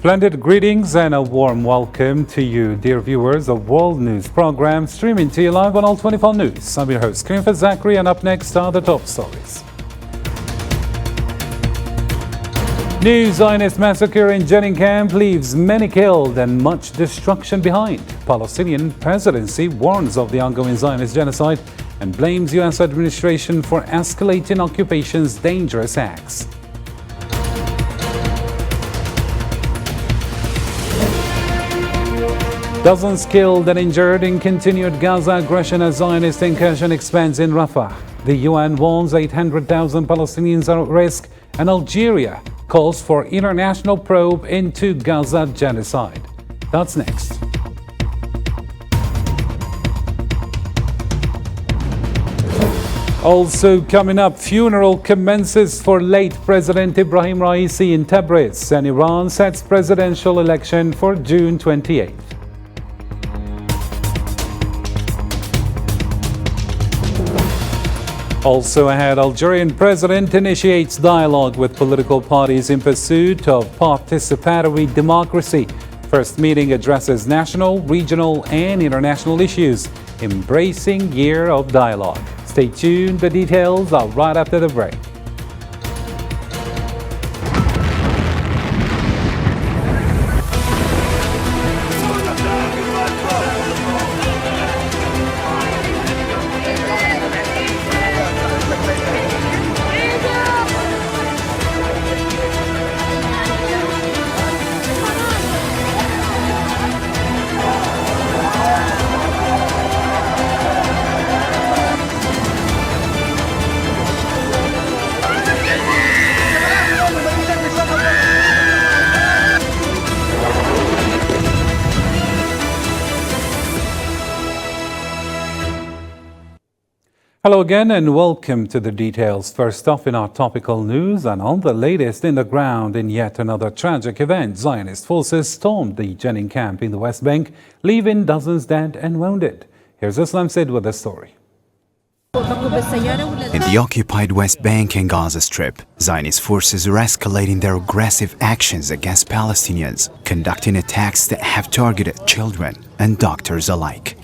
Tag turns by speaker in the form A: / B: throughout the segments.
A: Splendid greetings and a warm welcome to you, dear viewers of World News program, streaming to you live on All 24 News. I'm your host, Karim Zachary, and up next are the top stories. New Zionist massacre in Jenin camp leaves many killed and much destruction behind. Palestinian presidency warns of the ongoing Zionist genocide and blames U.S. administration for escalating occupation's dangerous acts. Dozens killed and injured in continued Gaza aggression as Zionist incursion expands in Rafah. The UN warns 800,000 Palestinians are at risk, and Algeria calls for international probe into Gaza genocide. That's next. Also coming up, funeral commences for late President Ibrahim Raisi in Tabriz, and Iran sets presidential election for June 28th. Also ahead, Algerian president initiates dialogue with political parties in pursuit of participatory democracy. First meeting addresses national, regional, and international issues, embracing year of dialogue. Stay tuned, the details are right after the break. Hello again and welcome to the details. First off in our topical news and on the latest in the ground in yet another tragic event, Zionist forces stormed the Jenin camp in the West Bank, leaving dozens dead and wounded. Here's Islam Sid with the story.
B: In the occupied West Bank and Gaza Strip, Zionist forces are escalating their aggressive actions against Palestinians, conducting attacks that have targeted children and doctors alike.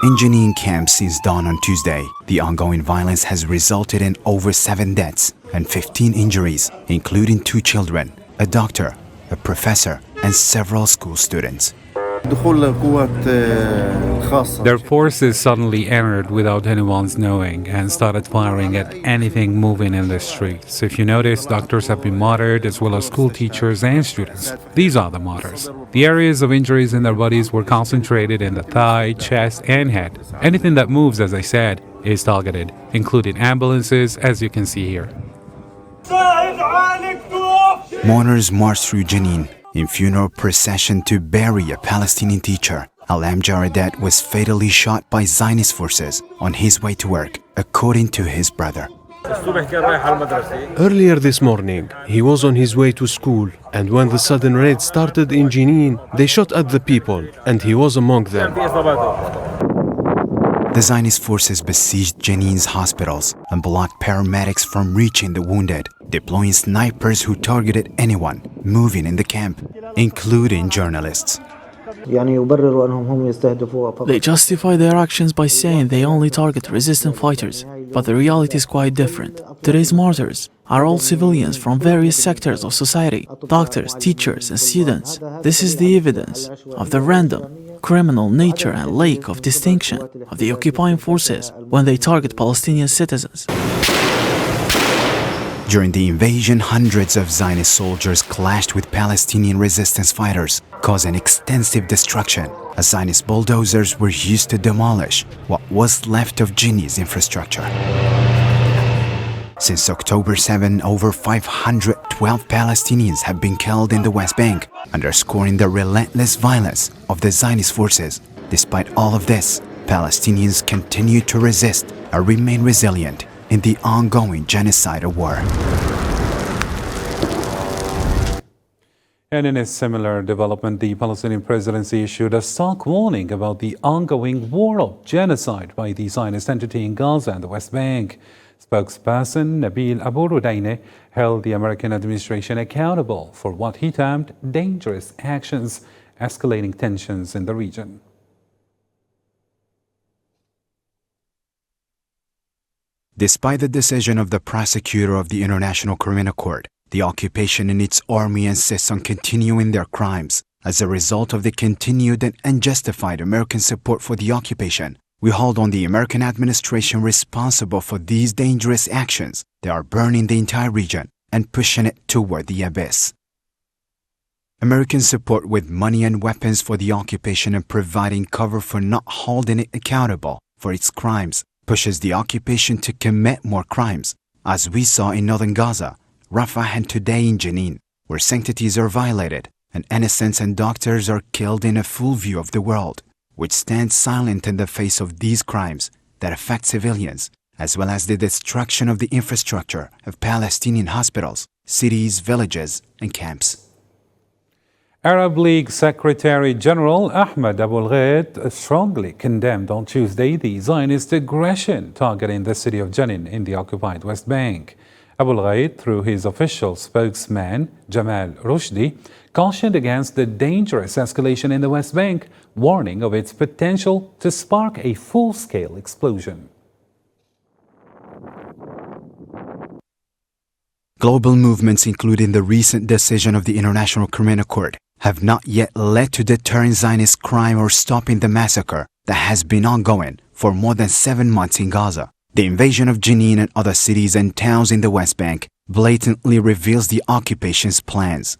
B: In Jenin camp since dawn on Tuesday, the ongoing violence has resulted in over 7 deaths and 15 injuries, including 2 children, a doctor, a professor, and several school students.
A: Their forces suddenly entered without anyone's knowing and started firing at anything moving in the streets. If you notice, doctors have been martyred as well as school teachers and students. These are the martyrs. The areas of injuries in their bodies were concentrated in the thigh, chest, and head. Anything that moves, as I said, is targeted, including ambulances, as you can see here.
B: Mourners marched through Jenin in funeral procession to bury a Palestinian teacher. Alam Jaradat was fatally shot by Zionist forces on his way to work, according to his brother.
C: Earlier this morning, he was on his way to school, and when the sudden raid started in Jenin, they shot at the people, and he was among them.
B: The Zionist forces besieged Jenin's hospitals and blocked paramedics from reaching the wounded, deploying snipers who targeted anyone moving in the camp, including journalists.
D: They justify their actions by saying they only target resistant fighters, but the reality is quite different. Today's martyrs are all civilians from various sectors of society, doctors, teachers, and students. This is the evidence of the random, criminal nature and lack of distinction of the occupying forces when they target Palestinian citizens.
B: During the invasion, hundreds of Zionist soldiers clashed with Palestinian resistance fighters, causing extensive destruction, as Zionist bulldozers were used to demolish what was left of Jenin's infrastructure. Since October 7, over 512 Palestinians have been killed in the West Bank, underscoring the relentless violence of the Zionist forces. Despite all of this, Palestinians continue to resist and remain resilient in the ongoing genocidal war.
A: And in a similar development, the Palestinian presidency issued a stark warning about the ongoing war of genocide by the Zionist entity in Gaza and the West Bank. Spokesperson Nabil Abu Rudaine held the American administration accountable for what he termed dangerous actions, escalating tensions in the region.
B: Despite the decision of the prosecutor of the International Criminal Court, the occupation and its army insists on continuing their crimes. As a result of the continued and unjustified American support for the occupation, we hold on the American administration responsible for these dangerous actions. They are burning the entire region and pushing it toward the abyss. American support with money and weapons for the occupation and providing cover for not holding it accountable for its crimes pushes the occupation to commit more crimes, as we saw in northern Gaza, Rafah, and today in Jenin, where sanctities are violated and innocents and doctors are killed in a full view of the world, which stands silent in the face of these crimes that affect civilians, as well as the destruction of the infrastructure of Palestinian hospitals, cities, villages, and camps.
A: Arab League Secretary General Ahmed Abul Gheit strongly condemned on Tuesday the Zionist aggression targeting the city of Jenin in the occupied West Bank. Abul Gheit, through his official spokesman Jamal Rushdie, cautioned against the dangerous escalation in the West Bank, warning of its potential to spark a full-scale explosion.
B: Global movements, including the recent decision of the International Criminal Court, have not yet led to deterring Zionist crime or stopping the massacre that has been ongoing for more than 7 months in Gaza. The invasion of Jenin and other cities and towns in the West Bank blatantly reveals the occupation's plans.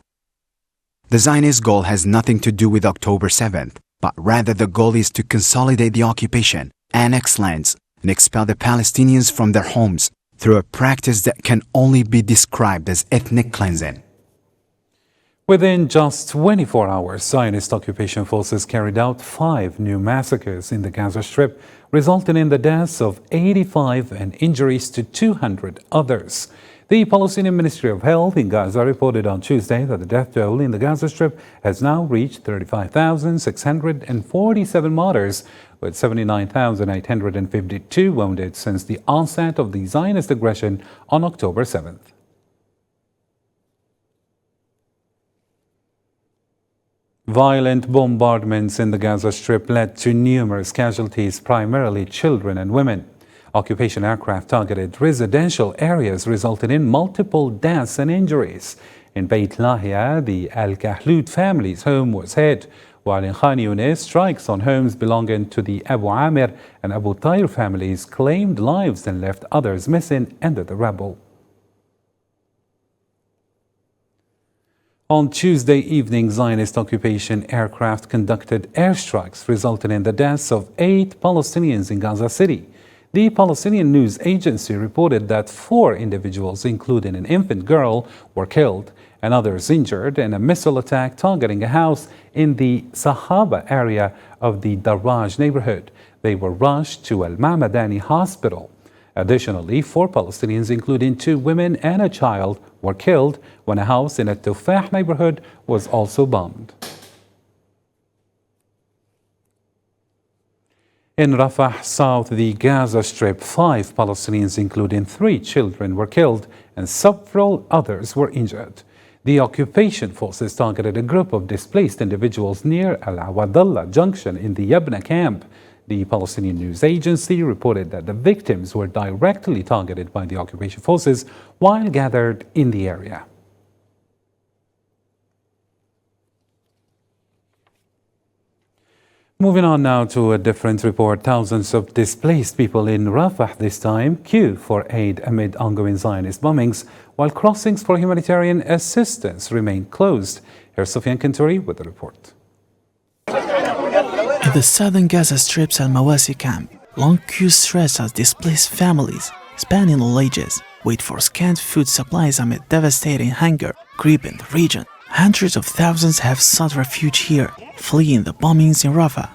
B: The Zionist goal has nothing to do with October 7th, but rather the goal is to consolidate the occupation, annex lands, and expel the Palestinians from their homes through a practice that can only be described as ethnic cleansing.
A: Within just 24 hours, Zionist occupation forces carried out 5 new massacres in the Gaza Strip, resulting in the deaths of 85 and injuries to 200 others. The Palestinian Ministry of Health in Gaza reported on Tuesday that the death toll in the Gaza Strip has now reached 35,647 martyrs, with 79,852 wounded since the onset of the Zionist aggression on October 7th. Violent bombardments in the Gaza Strip led to numerous casualties, primarily children and women. Occupation aircraft targeted residential areas, resulting in multiple deaths and injuries. In Beit Lahia, the Al Kahlout family's home was hit, while in Khan Yunis, strikes on homes belonging to the Abu Amir and Abu Tayr families claimed lives and left others missing under the rubble. On Tuesday evening, Zionist occupation aircraft conducted airstrikes, resulting in the deaths of 8 Palestinians in Gaza City. The Palestinian news agency reported that 4 individuals, including an infant girl, were killed and others injured in a missile attack targeting a house in the Sahaba area of the Daraj neighborhood. They were rushed to Al Ma'madani Hospital. Additionally, 4 Palestinians, including 2 women and a child, were killed when a house in a Tufah neighborhood was also bombed. In Rafah, south the Gaza Strip, 5 Palestinians, including 3 children, were killed and several others were injured. The occupation forces targeted a group of displaced individuals near Al-Awadallah junction in the Yabna camp. The Palestinian news agency reported that the victims were directly targeted by the occupation forces while gathered in the area. Moving on now to a different report. Thousands of displaced people in Rafah this time queue for aid amid ongoing Zionist bombings, while crossings for humanitarian assistance remain closed. Here's Sofian Kinturi with the report.
D: In the southern Gaza Strip's Al-Mawasi camp, long queues stretch as displaced families, spanning all ages, wait for scant food supplies amid devastating hunger creeping the region. Hundreds of thousands have sought refuge here, fleeing the bombings in Rafah.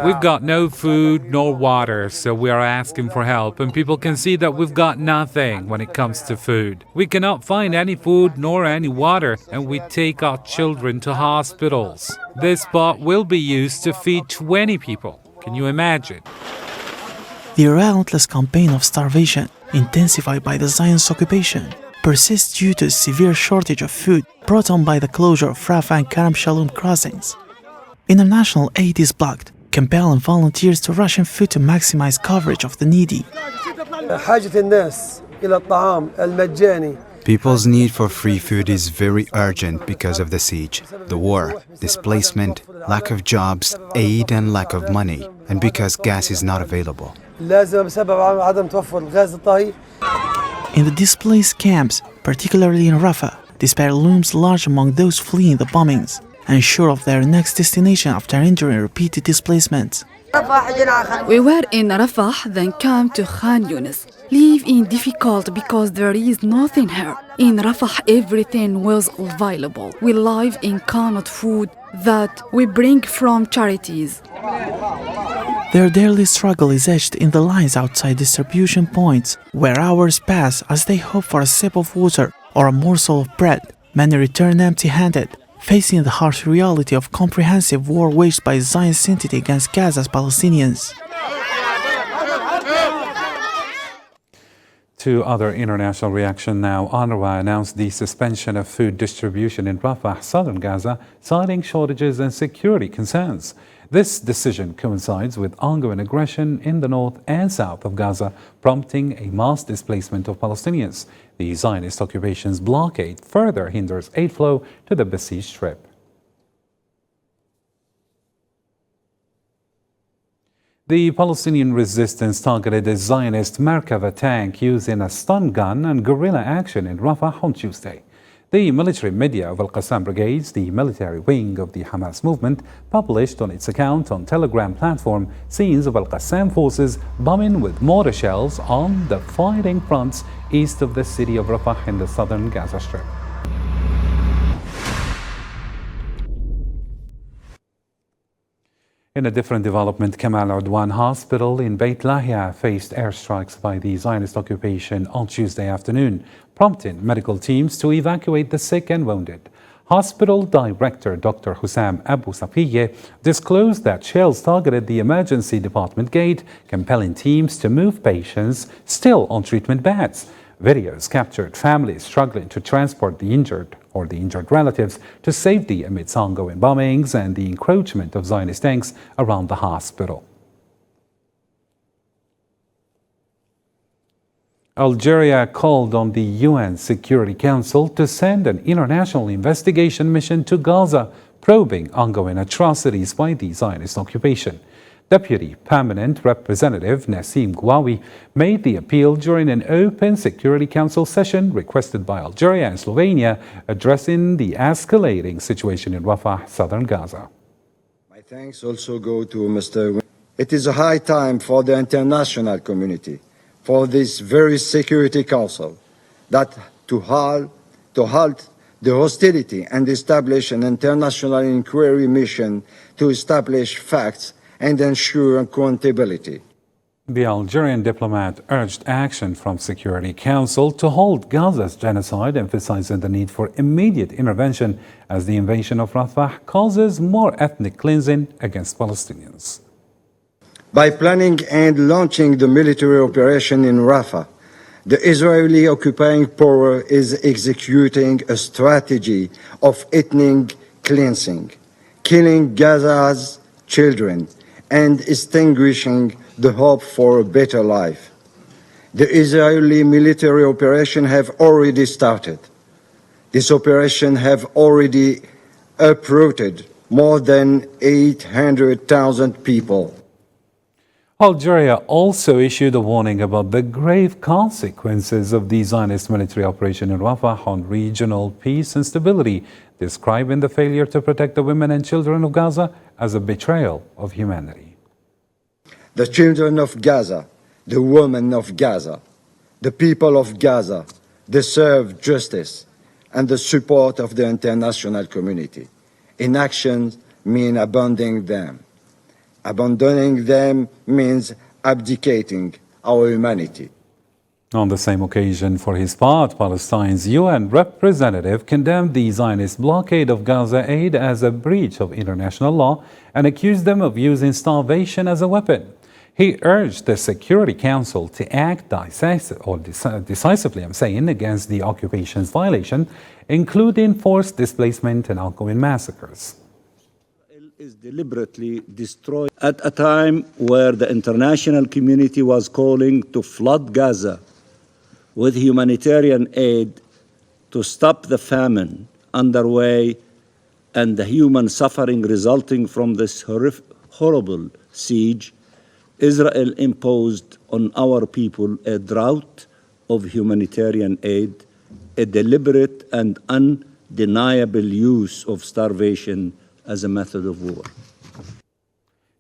A: We've got no food nor water, so we are asking for help, and people can see that we've got nothing when it comes to food. We cannot find any food nor any water, and we take our children to hospitals. This spot will be used to feed 20 people. Can you imagine?
D: The relentless campaign of starvation, intensified by the Zionist occupation, persists due to a severe shortage of food brought on by the closure of Rafah and Karam Shalom crossings. International aid is blocked, compelling volunteers to ration food to maximize coverage of the needy.
B: People's need for free food is very urgent because of the siege, the war, displacement, lack of jobs, aid and lack of money, and because gas is not available.
D: In the displaced camps, particularly in Rafah, despair looms large among those fleeing the bombings, unsure of their next destination after enduring repeated displacements.
E: We were in Rafah, then came to Khan Yunis. Live in difficult because there is nothing here. In Rafah, everything was available. We live in canned food that we bring from charities.
D: Their daily struggle is etched in the lines outside distribution points, where hours pass as they hope for a sip of water or a morsel of bread. Many return empty-handed, facing the harsh reality of comprehensive war waged by Zionist entity against Gaza's Palestinians.
A: To other international reaction now, UNRWA announced the suspension of food distribution in Rafah, southern Gaza, citing shortages and security concerns. This decision coincides with ongoing aggression in the north and south of Gaza, prompting a mass displacement of Palestinians. The Zionist occupation's blockade further hinders aid flow to the besieged Strip. The Palestinian resistance targeted a Zionist Merkava tank using a stun gun and guerrilla action in Rafah on Tuesday. The military media of Al-Qassam Brigades, the military wing of the Hamas movement, published on its account on Telegram platform scenes of Al-Qassam forces bombing with mortar shells on the fighting fronts east of the city of Rafah in the southern Gaza Strip. In a different development, Kamal Udwan Hospital in Beit Lahia faced airstrikes by the Zionist occupation on Tuesday afternoon, prompting medical teams to evacuate the sick and wounded. Hospital Director Dr. Hussam Abu Safiye disclosed that shells targeted the emergency department gate, compelling teams to move patients still on treatment beds. Videos captured families struggling to transport the injured or the injured relatives to safety amidst ongoing bombings and the encroachment of Zionist tanks around the hospital. Algeria called on the UN Security Council to send an international investigation mission to Gaza, probing ongoing atrocities by the Zionist occupation. Deputy Permanent Representative Nassim Gouawi made the appeal during an open Security Council session requested by Algeria and Slovenia, addressing the escalating situation in Rafah, southern Gaza.
F: My thanks also go to Mr. It is a high time for the international community, for this very Security Council, that to halt the hostility and establish an international inquiry mission to establish facts and ensure accountability.
A: The Algerian diplomat urged action from Security Council to halt Gaza's genocide, emphasizing the need for immediate intervention as the invasion of Rafah causes more ethnic cleansing against Palestinians.
F: By planning and launching the military operation in Rafah, the Israeli occupying power is executing a strategy of ethnic cleansing, killing Gaza's children, and extinguishing the hope for a better life. The Israeli military operation have already started. This operation have already uprooted more than 800,000 people.
A: Algeria also issued a warning about the grave consequences of the Zionist military operation in Rafah on regional peace and stability, describing the failure to protect the women and children of Gaza as a betrayal of humanity.
F: The children of Gaza, the women of Gaza, the people of Gaza deserve justice and the support of the international community. Inaction means abandoning them. Abandoning them means abdicating our humanity.
A: On the same occasion, for his part, Palestine's UN representative condemned the Zionist blockade of Gaza aid as a breach of international law and accused them of using starvation as a weapon. He urged the Security Council to act decisively, against the occupation's violation, including forced displacement and ongoing massacres.
G: Is deliberately destroyed at a time where the international community was calling to flood Gaza with humanitarian aid to stop the famine underway and the human suffering resulting from this horrible siege. Israel imposed on our people a drought of humanitarian aid, a deliberate and undeniable use of starvation as a method of war.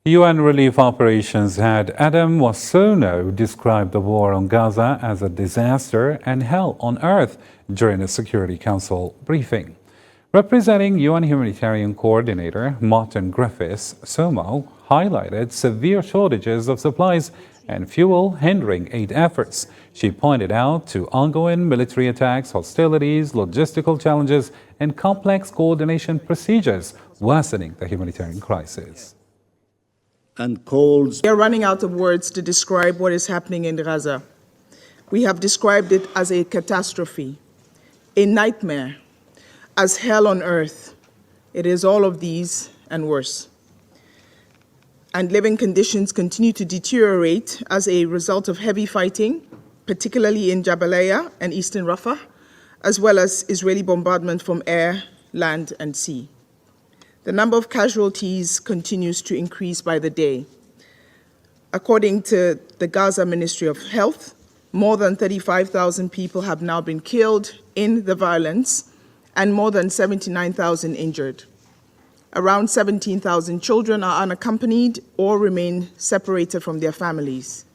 A: UN relief operations head Adam Wassono described the war on Gaza as a disaster and hell on earth during a Security Council briefing. Representing UN Humanitarian Coordinator Martin Griffiths, SOMO highlighted severe shortages of supplies and fuel hindering aid efforts. She pointed out to ongoing military attacks, hostilities, logistical challenges, and complex coordination procedures worsening the humanitarian crisis.
G: And calls.
H: We are running out of words to describe what is happening in Gaza. We have described it as a catastrophe, a nightmare, as hell on earth. It is all of these and worse. And living conditions continue to deteriorate as a result of heavy fighting, particularly in Jabalia and eastern Rafah, as well as Israeli bombardment from air, land, and sea. The number of casualties continues to increase by the day. According to the Gaza Ministry of Health, more than 35,000 people have now been killed in the violence and more than 79,000 injured. Around 17,000 children are unaccompanied or remain separated from their families.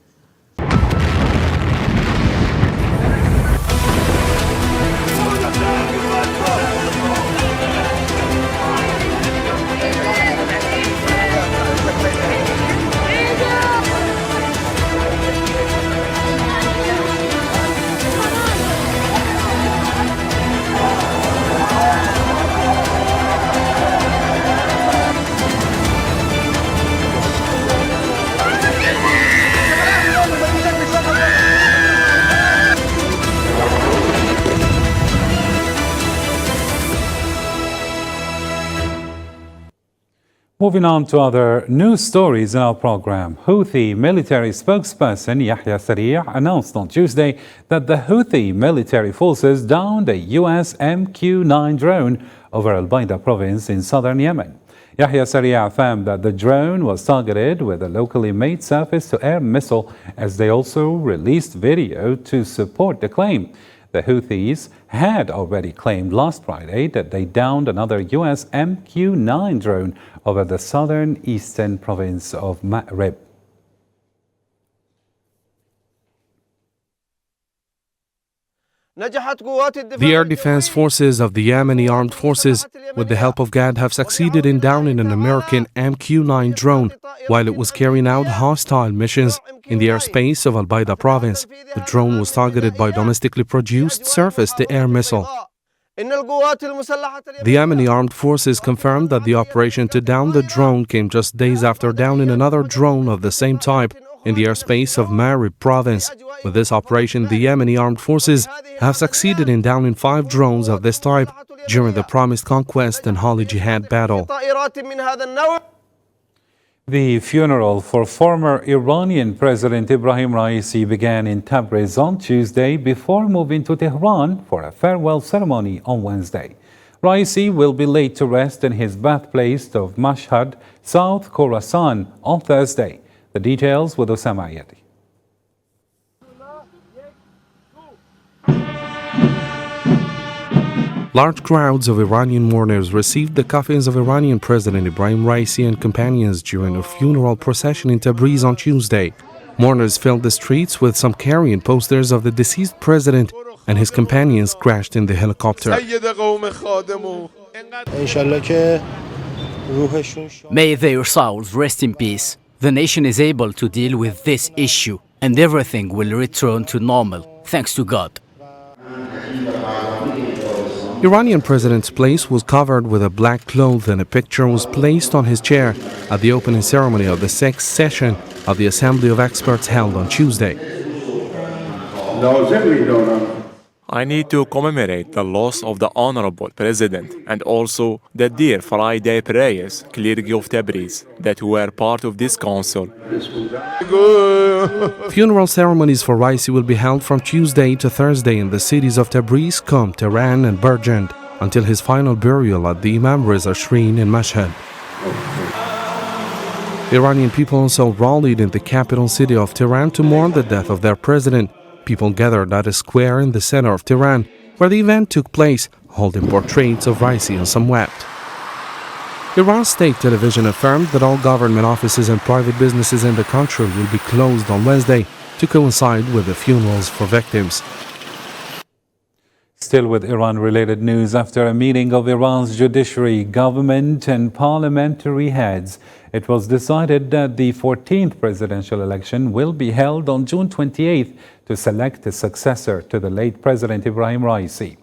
A: Moving on to other news stories in our program. Houthi military spokesperson Yahya Saree announced on Tuesday that the Houthi military forces downed a US MQ-9 drone over Al-Baida province in southern Yemen. Yahya Saree affirmed that the drone was targeted with a locally made surface-to-air missile, as they also released video to support the claim. The Houthis had already claimed last Friday that they downed another US MQ-9 drone over the southern eastern province of Ma'rib.
C: The air defense forces of the Yemeni armed forces, with the help of GAD, have succeeded in downing an American MQ-9 drone while it was carrying out hostile missions in the airspace of Al-Baida province. The drone was targeted by domestically produced surface-to-air missile. The Yemeni armed forces confirmed that the operation to down the drone came just days after downing another drone of the same type in the airspace of Ma'rib province. With this operation, the Yemeni armed forces have succeeded in downing 5 drones of this type during the promised conquest and holy jihad battle.
A: The funeral for former Iranian President Ibrahim Raisi began in Tabriz on Tuesday before moving to Tehran for a farewell ceremony on Wednesday. Raisi will be laid to rest in his birthplace of Mashhad, South Khorasan, on Thursday. The details with Osama Ayati.
C: Large crowds of Iranian mourners received the coffins of Iranian President Ibrahim Raisi and companions during a funeral procession in Tabriz on Tuesday. Mourners filled the streets, with some carrying posters of the deceased president and his companions crashed in the helicopter.
I: May their souls rest in peace. The nation is able to deal with this issue, and everything will return to normal, thanks to God.
C: Iranian president's place was covered with a black cloth and a picture was placed on his chair at the opening ceremony of the sixth session of the Assembly of Experts held on Tuesday.
J: I need to commemorate the loss of the Honorable President and also the dear Friday prayers, clergy of Tabriz, that were part of this council.
C: Funeral ceremonies for Raisi will be held from Tuesday to Thursday in the cities of Tabriz, Qom, Tehran and Burjand until his final burial at the Imam Reza Shrine in Mashhad. Iranian people also rallied in the capital city of Tehran to mourn the death of their president. People gathered at a square in the center of Tehran, where the event took place, holding portraits of Raisi and some wept. Iran's state television affirmed that all government offices and private businesses in the country will be closed on Wednesday to coincide with the funerals for victims.
A: Still with Iran-related news, after a meeting of Iran's judiciary, government and parliamentary heads, it was decided that the 14th presidential election will be held on June 28th to select a successor to the late President Ibrahim Raisi.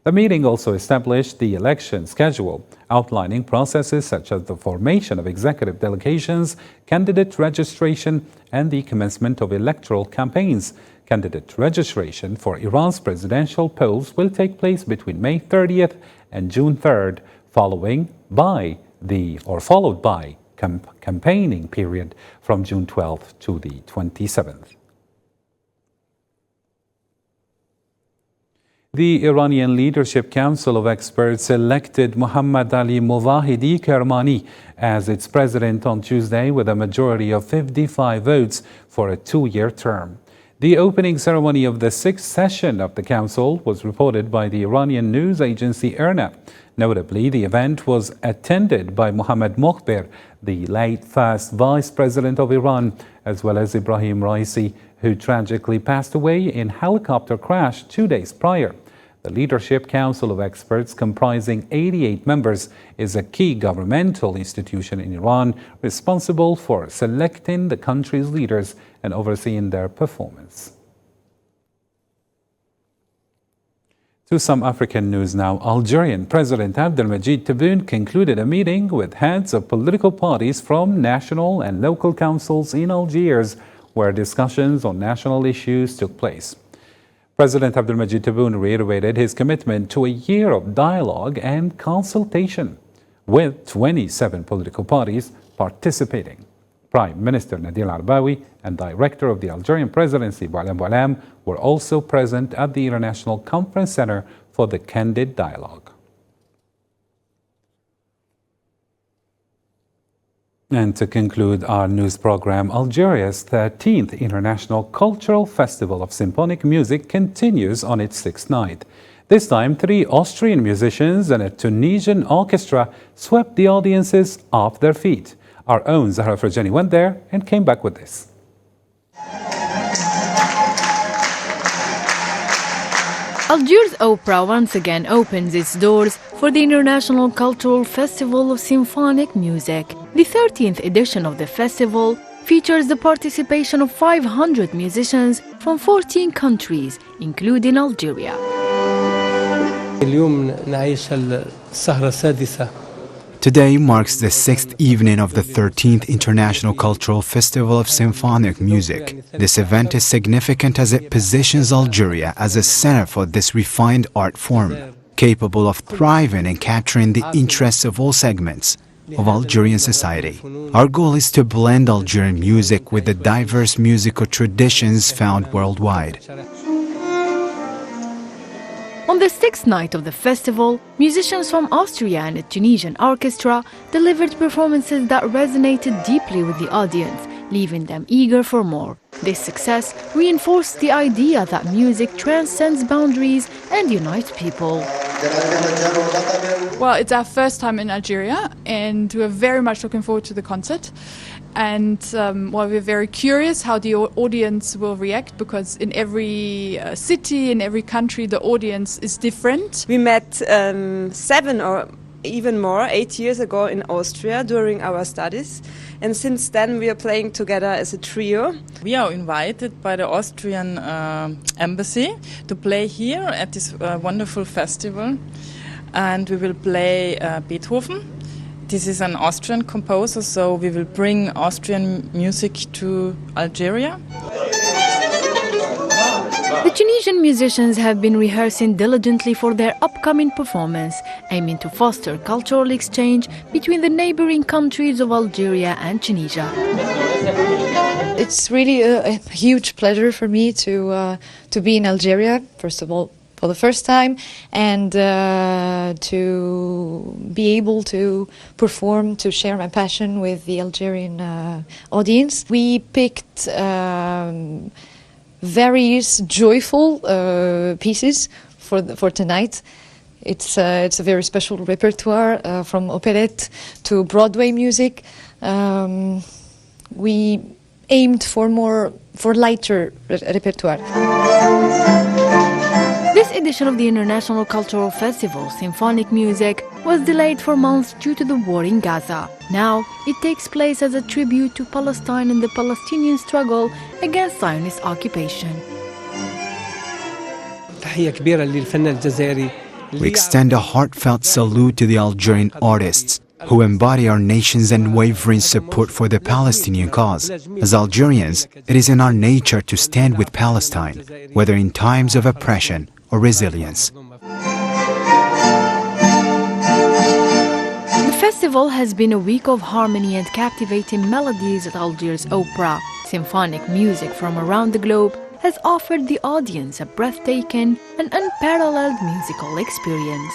A: The meeting also established the election schedule, outlining processes such as the formation of executive delegations, candidate registration, and the commencement of electoral campaigns. Candidate registration for Iran's presidential polls will take place between May 30th and June 3rd, followed by campaigning period from June 12th to the 27th. The Iranian Leadership Council of Experts elected Mohammad Ali Movahidi Kermani as its president on Tuesday with a majority of 55 votes for a two-year term. The opening ceremony of the sixth session of the council was reported by the Iranian news agency IRNA. Notably, the event was attended by Mohammad Mokhber, the late first vice president of Iran, as well as Ibrahim Raisi, who tragically passed away in helicopter crash 2 days prior. The Leadership Council of Experts, comprising 88 members, is a key governmental institution in Iran responsible for selecting the country's leaders and overseeing their performance. To some African news now. Algerian President Abdelmajid Tebboune concluded a meeting with heads of political parties from national and local councils in Algiers, where discussions on national issues took place. President Abdelmajid Tebboune reiterated his commitment to a year of dialogue and consultation, with 27 political parties participating. Prime Minister Nadir Al-Arbawi and Director of the Algerian Presidency, Boualem Boualem, were also present at the International Conference Center for the Candid Dialogue. And to conclude our news program, Algeria's 13th International Cultural Festival of Symphonic Music continues on its sixth night. This time, 3 Austrian musicians and a Tunisian orchestra swept the audiences off their feet. Our own Zahra Frajani went there and came back with this.
K: Algiers Opera once again opens its doors for the International Cultural Festival of Symphonic Music. The 13th edition of the festival features the participation of 500 musicians from 14 countries, including Algeria.
B: Today marks the 6th evening of the 13th International Cultural Festival of Symphonic Music. This event is significant as it positions Algeria as a center for this refined art form, capable of thriving and capturing the interests of all segments of Algerian society. Our goal is to blend Algerian music with the diverse musical traditions found worldwide.
K: On the sixth night of the festival, musicians from Austria and a Tunisian orchestra delivered performances that resonated deeply with the audience, leaving them eager for more. This success reinforced the idea that music transcends boundaries and unites people.
L: Well, it's our first time in Algeria, and we're very much looking forward to the concert. And we're very curious how the audience will react, because in every city, in every country, the audience is different.
M: We met 7 or even more, 8 years ago in Austria during our studies. And since then we are playing together as a trio.
N: We are invited by the Austrian embassy to play here at this wonderful festival. and we will play Beethoven. This is an Austrian composer, so we will bring Austrian music to Algeria.
K: The Tunisian musicians have been rehearsing diligently for their upcoming performance, aiming to foster cultural exchange between the neighboring countries of Algeria and Tunisia.
O: It's really a huge pleasure for me to be in Algeria, first of all, for the first time, and to be able to perform, to share my passion with the Algerian audience. We picked various joyful pieces for tonight. It's a very special repertoire, from operette to Broadway music. We aimed for lighter repertoire.
K: This edition of the International Cultural Festival, Symphonic Music, was delayed for months due to the war in Gaza. Now, it takes place as a tribute to Palestine and the Palestinian struggle against Zionist occupation.
B: We extend a heartfelt salute to the Algerian artists who embody our nation's unwavering support for the Palestinian cause. As Algerians, it is in our nature to stand with Palestine, whether in times of oppression or resilience.
K: The festival has been a week of harmony and captivating melodies at Algiers Opera. Symphonic music from around the globe has offered the audience a breathtaking and unparalleled musical experience.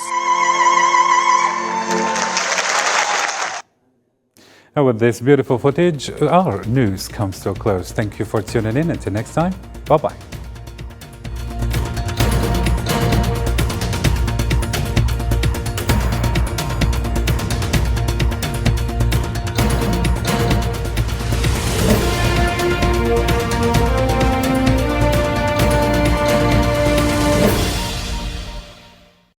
A: And with this beautiful footage, our news comes to a close. Thank you for tuning in. Until next time, bye-bye.